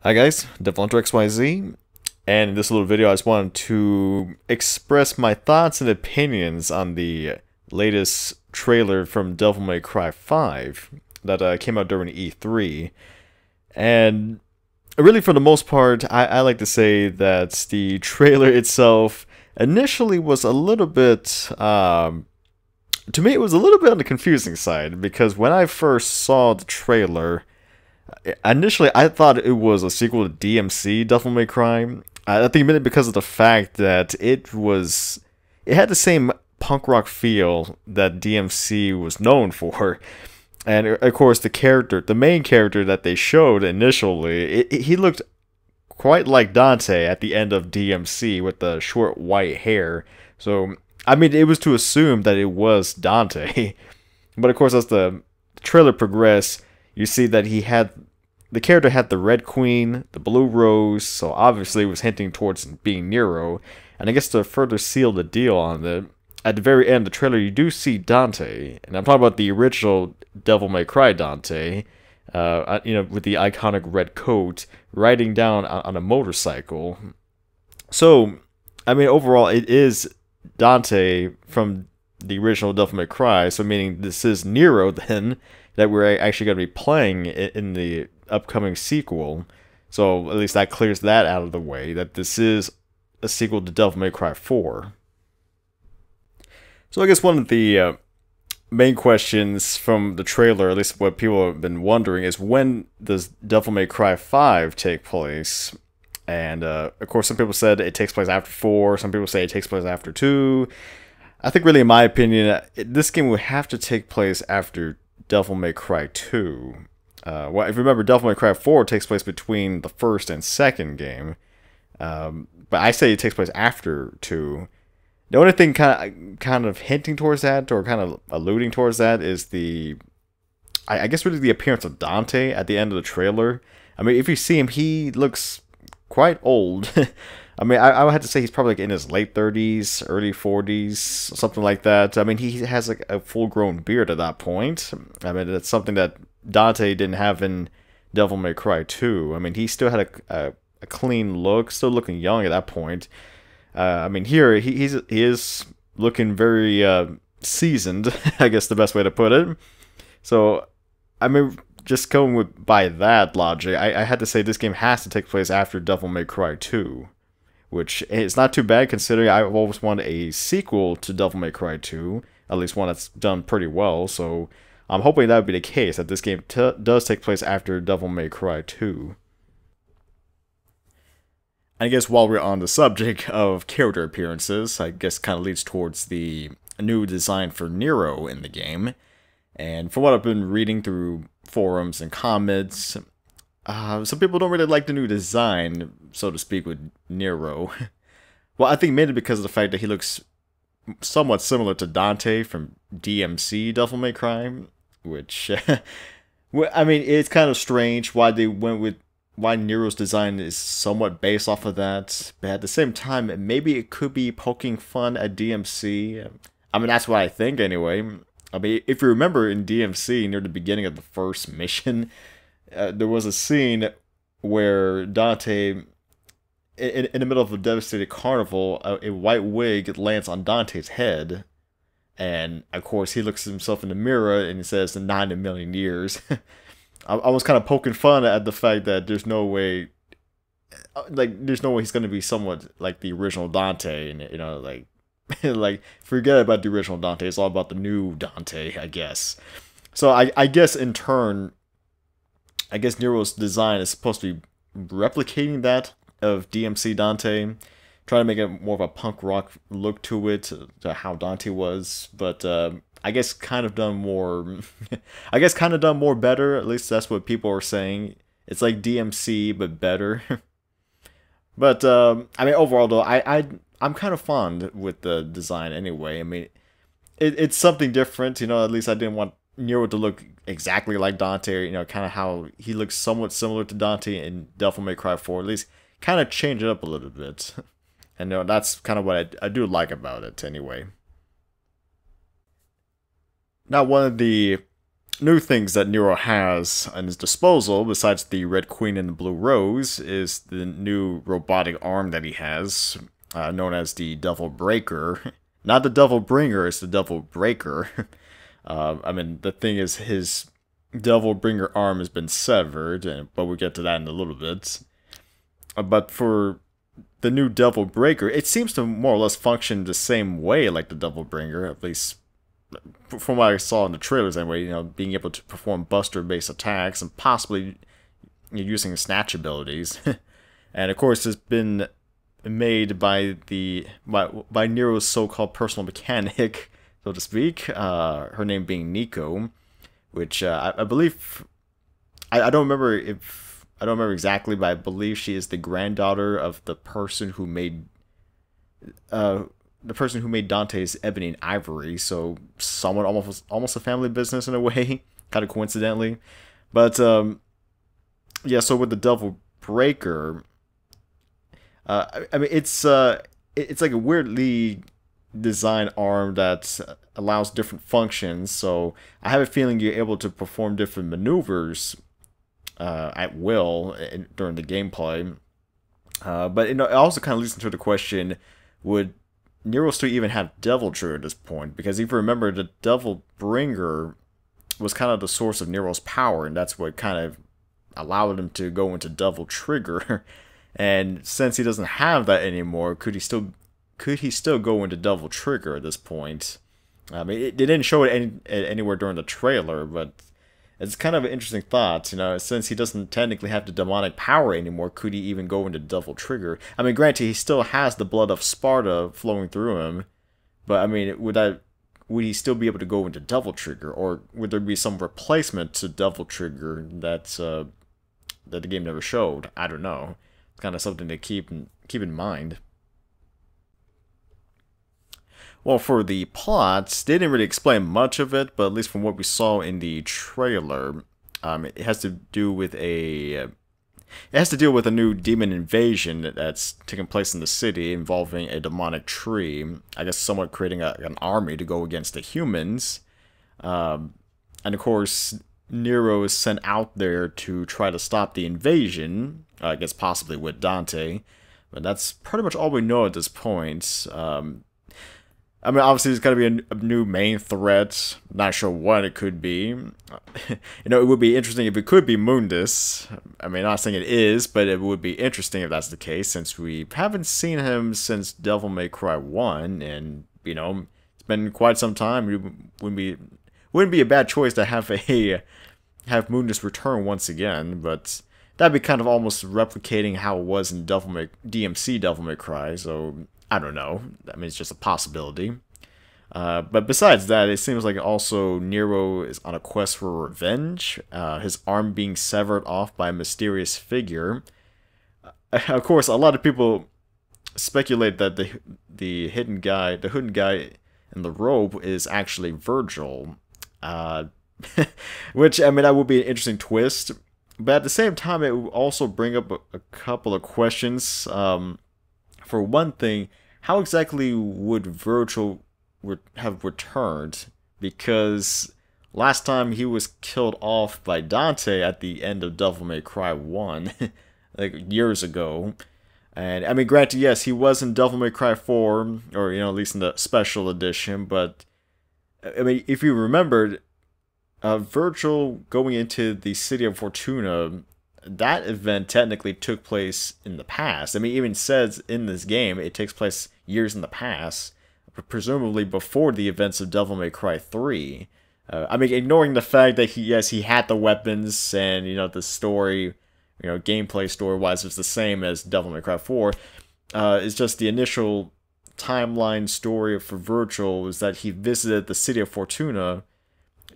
Hi guys, DevilHunterXYZ, and in this little video I just wanted to express my thoughts and opinions on the latest trailer from Devil May Cry 5 that came out during E3. And really for the most part, I like to say that the trailer itself initially was a little bit, to me it was a little bit on the confusing side, because when I first saw the trailer, initially, I thought it was a sequel to DMC Devil May Cry. I think mainly because of the fact that it had the same punk rock feel that DMC was known for, and of course the main character that they showed initially, he looked quite like Dante at the end of DMC with the short white hair. So I mean, it was to assume that it was Dante, but of course as the trailer progressed, you see that the character had the Red Queen, the Blue Rose, so obviously it was hinting towards being Nero. And I guess to further seal the deal on it, at the very end of the trailer you do see Dante, and I'm talking about the original Devil May Cry Dante, with the iconic red coat, riding down on a motorcycle. So, I mean, overall it is Dante from the original Devil May Cry, so meaning this is Nero then, that we're actually going to be playing in the upcoming sequel. So at least that clears that out of the way, that this is a sequel to Devil May Cry 4. So I guess one of the main questions from the trailer, at least what people have been wondering, is when does Devil May Cry 5 take place? And of course some people said it takes place after 4, some people say it takes place after 2. I think really in my opinion, this game would have to take place after Devil May Cry 2. Well, if you remember, Devil May Cry 4 takes place between the first and second game. But I say it takes place after 2. The only thing kind of hinting towards that, or kind of alluding towards that, is I guess really the appearance of Dante at the end of the trailer. I mean, if you see him, he looks quite old. I mean, I would have to say he's probably like in his late 30s, early 40s, something like that. I mean, he has like a full-grown beard at that point. I mean, that's something that Dante didn't have in Devil May Cry 2. I mean, he still had a clean look, still looking young at that point. I mean, here he is looking very seasoned, I guess the best way to put it. So, I mean, just going by that logic, I had to say this game has to take place after Devil May Cry 2. Which is not too bad considering I've always wanted a sequel to Devil May Cry 2, at least one that's done pretty well, so I'm hoping that would be the case, that this game does take place after Devil May Cry 2. And I guess while we're on the subject of character appearances, I guess kind of leads towards the new design for Nero in the game. And from what I've been reading through forums and comments, some people don't really like the new design, so to speak, with Nero. Well, I think mainly because of the fact that he looks somewhat similar to Dante from DMC Devil May Cry, which, I mean, it's kind of strange why they went with, why Nero's design is somewhat based off of that, but at the same time, maybe it could be poking fun at DMC. I mean, that's what I think anyway. I mean, if you remember in DMC, near the beginning of the first mission, there was a scene where Dante, in the middle of a devastated carnival, a white wig lands on Dante's head. And, of course, he looks at himself in the mirror and he says, 9 million years. I was kind of poking fun at the fact that there's no way he's going to be somewhat like the original Dante. And, like, forget about the original Dante. It's all about the new Dante, I guess. So I guess in turn, I guess Nero's design is supposed to be replicating that of DMC Dante, trying to make it more of a punk rock look to it, to how Dante was, but I guess kind of done more, better, at least that's what people are saying. It's like DMC, but better. But, I mean, overall though, I'm kind of fond with the design anyway. I mean, it's something different, at least I didn't want Nero to look exactly like Dante, kind of how he looks somewhat similar to Dante in Devil May Cry 4, at least kind of change it up a little bit. And that's kind of what I do like about it anyway. Now, one of the new things that Nero has at his disposal, besides the Red Queen and the Blue Rose, is the new robotic arm that he has, known as the Devil Breaker. Not the Devil Bringer, it's the Devil Breaker. I mean, the thing is, his Devil Bringer arm has been severed, but we'll get to that in a little bit. But for the new Devil Breaker, it seems to more or less function the same way like the Devil Bringer, at least from what I saw in the trailers anyway, you know, being able to perform buster-based attacks and possibly using snatch abilities. And of course, it's been made by by Nero's so-called personal mechanic, so to speak, her name being Nico, which I believe, I don't remember exactly, but I believe she is the granddaughter of the person who made Dante's Ebony and Ivory, so somewhat almost a family business in a way, kind of coincidentally. But yeah, so with the Devil Breaker, I mean, it's like a weirdly designed arm that allows different functions. So I have a feeling you're able to perform different maneuvers at will during the gameplay. But you know, it also kind of leads into the question: would Nero still even have Devil Trigger at this point? Because if you remember, the Devil Bringer was kind of the source of Nero's power, and that's what kind of allowed him to go into Devil Trigger. And since he doesn't have that anymore, could he still go into Devil Trigger at this point? I mean, it didn't show it anywhere during the trailer, but it's kind of an interesting thought, you know, since he doesn't technically have the demonic power anymore, could he even go into Devil Trigger? I mean, granted, he still has the blood of Sparta flowing through him, but I mean, would he still be able to go into Devil Trigger, or would there be some replacement to Devil Trigger that the game never showed? I don't know. It's kind of something to keep in mind. Well, for the plots, they didn't really explain much of it, but at least from what we saw in the trailer, it has to do with a new demon invasion that's taking place in the city, involving a demonic tree. I guess somewhat creating an army to go against the humans, and of course, Nero is sent out there to try to stop the invasion. I guess possibly with Dante, but that's pretty much all we know at this point. I mean, obviously, there's got to be a new main threat. Not sure what it could be. You know, it would be interesting if it could be Mundus. I mean, not saying it is, but it would be interesting if that's the case, since we haven't seen him since Devil May Cry 1, and, you know, it's been quite some time. It wouldn't be a bad choice to have Mundus return once again, but that'd be kind of almost replicating how it was in DMC Devil May Cry, so I don't know. I mean, it's just a possibility. But besides that, it seems like also Nero is on a quest for revenge. His arm being severed off by a mysterious figure. Of course, a lot of people speculate that the hooded guy in the robe is actually Virgil. Which, I mean, that would be an interesting twist. But at the same time, it would also bring up a couple of questions. For one thing, how exactly would Virgil have returned? Because last time he was killed off by Dante at the end of Devil May Cry 1, like years ago. And, I mean, granted, yes, he was in Devil May Cry 4, or, you know, at least in the special edition, but, I mean, if you remembered, Virgil going into the city of Fortuna, that event technically took place in the past. I mean, it even says in this game it takes place years in the past, presumably before the events of Devil May Cry 3. I mean, ignoring the fact that he had the weapons, and, you know, the story, you know, gameplay story-wise is the same as Devil May Cry 4. It's just the initial timeline story for Virgil is that he visited the city of Fortuna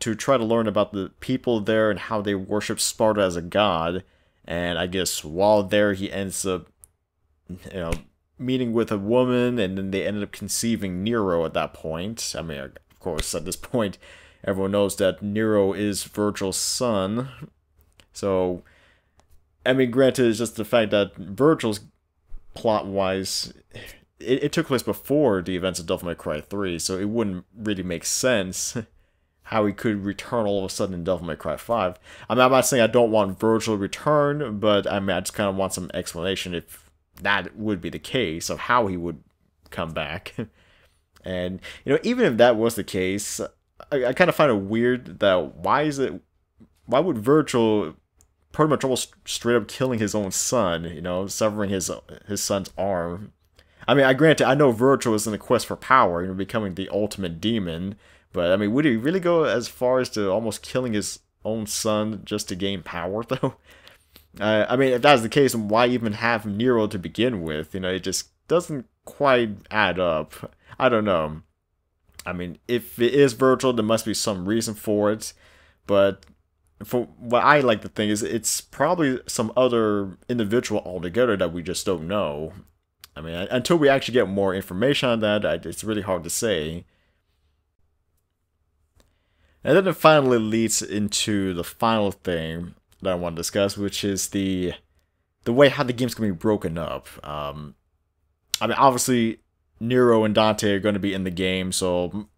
to try to learn about the people there and how they worship Sparta as a god. And I guess while there, he ends up, you know, meeting with a woman, and then they ended up conceiving Nero at that point. I mean, of course, at this point, everyone knows that Nero is Virgil's son. So, I mean, granted, it's just the fact that Virgil's plot-wise, it took place before the events of Devil May Cry 3, so it wouldn't really make sense how he could return all of a sudden in Devil May Cry 5. I mean, I'm not saying I don't want Virgil to return, but I mean, I just kind of want some explanation if that would be the case of how he would come back. And, you know, even if that was the case, I kind of find it weird that why would Virgil pretty much almost straight up killing his own son, you know, severing his son's arm. I mean, I know Virgil is in the quest for power, you know, becoming the ultimate demon, but I mean, would he really go as far as to almost killing his own son just to gain power, though? I mean, if that's the case, then why even have Nero to begin with? You know, it just doesn't quite add up. I don't know. I mean, if it is Virgil, there must be some reason for it, but for what I like to think is it's probably some other individual altogether that we just don't know. I mean, until we actually get more information on that, it's really hard to say. And then it finally leads into the final thing that I want to discuss, which is the way how the game's going to be broken up. I mean, obviously, Nero and Dante are going to be in the game, so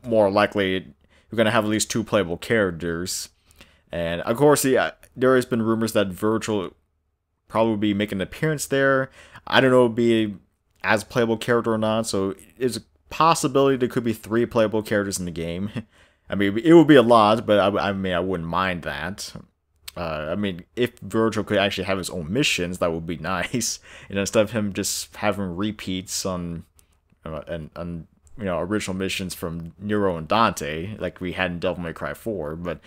more likely we're going to have at least 2 playable characters. And of course, there has been rumors that Virgil probably be making an appearance there. I don't know if it'll be as playable character or not, so it's a possibility there could be 3 playable characters in the game. I mean, it would be a lot, but I mean, I wouldn't mind that. I mean, if Virgil could actually have his own missions, that would be nice. You know, instead of him just having repeats on you know, original missions from Nero and Dante, like we had in Devil May Cry 4. But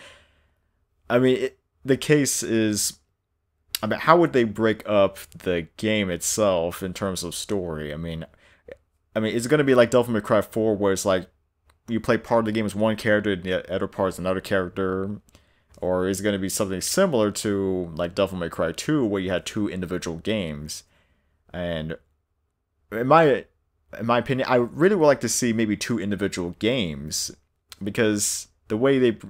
I mean, the case is, I mean, how would they break up the game itself in terms of story? I mean, is it going to be like Devil May Cry 4, where it's like you play part of the game as one character and the other part is another character? Or is it going to be something similar to like Devil May Cry 2, where you had 2 individual games? And in my opinion, I really would like to see maybe 2 individual games, because the way it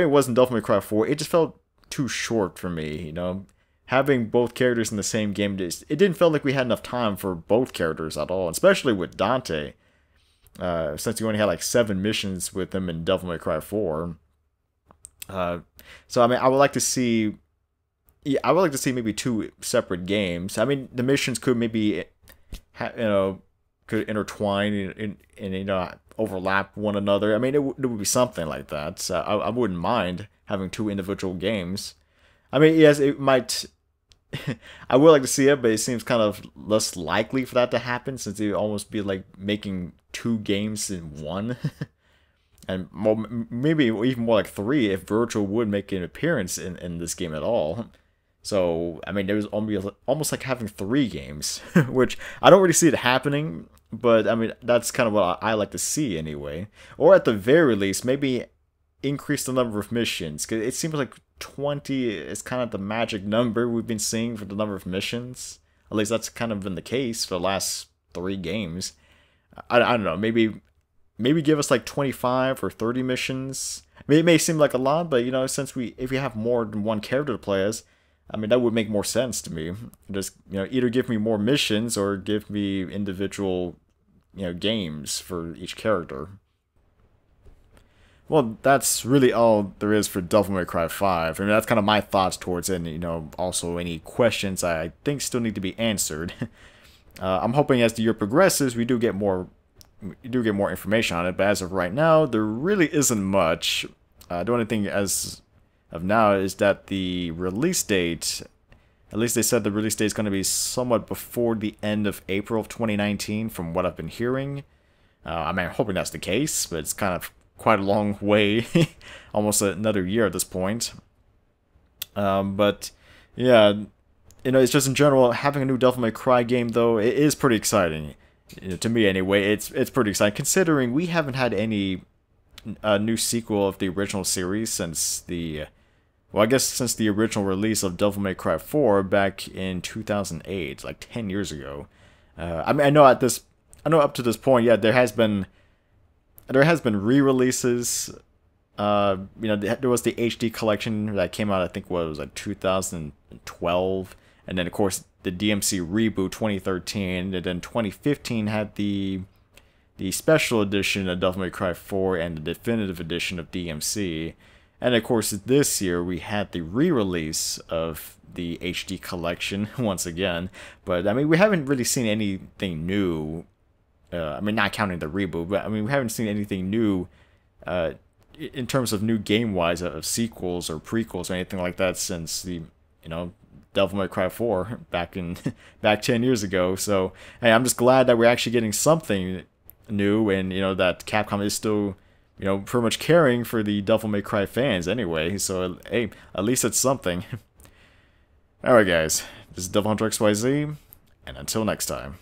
was in Devil May Cry 4, it just felt too short for me, you know? Having both characters in the same game, it didn't feel like we had enough time for both characters at all, especially with Dante, since you only had like 7 missions with him in Devil May Cry 4. So I mean, I would like to see maybe 2 separate games. I mean, the missions could maybe, could intertwine and you know, overlap one another. I mean, it would be something like that. So I wouldn't mind having 2 individual games. I mean, yes, it might. I would like to see it, but it seems kind of less likely for that to happen, since it would almost be like making 2 games in one. And maybe even more like 3 if Virgil would make an appearance in this game at all. So, I mean, there was almost like having 3 games, which I don't really see it happening, but I mean, that's kind of what I like to see anyway. Or at the very least, maybe increase the number of missions, because it seems like 20 is kind of the magic number we've been seeing for the number of missions. At least that's kind of been the case for the last 3 games. I don't know, maybe give us like 25 or 30 missions. I mean, it may seem like a lot, but you know, since if we have more than one character to play as, I mean, that would make more sense to me. Just, you know, either give me more missions or give me individual, you know, games for each character. Well, that's really all there is for Devil May Cry 5. I mean, that's kind of my thoughts towards it, and, you know, also any questions I think still need to be answered. I'm hoping as the year progresses, we do get more information on it, but as of right now, there really isn't much. The only thing as of now is that the release date, at least they said the release date is going to be somewhat before the end of April of 2019, from what I've been hearing. I mean, I'm hoping that's the case, but it's kind of quite a long way, almost another year at this point. But yeah, you know, it's just in general, having a new Devil May Cry game, though, it is pretty exciting. To me, anyway, it's pretty exciting, considering we haven't had any new sequel of the original series since the, well, I guess since the original release of Devil May Cry 4 back in 2008, like 10 years ago. I mean, I know up to this point, yeah, there has been re-releases. You know, there was the HD collection that came out, I think, what was like 2012, and then of course the DMC reboot 2013, and then 2015 had the the special edition of Devil May Cry 4 and the definitive edition of DMC. And of course, this year we had the re-release of the HD collection once again. But I mean, we haven't really seen anything new. I mean, not counting the reboot, but I mean, we haven't seen anything new in terms of new game-wise of sequels or prequels or anything like that since the, Devil May Cry 4 back 10 years ago. So, hey, I'm just glad that we're actually getting something new, and that Capcom is still pretty much caring for the Devil May Cry fans anyway. So, hey, at least it's something. Alright guys, this is DevilHunterXYZ, and until next time.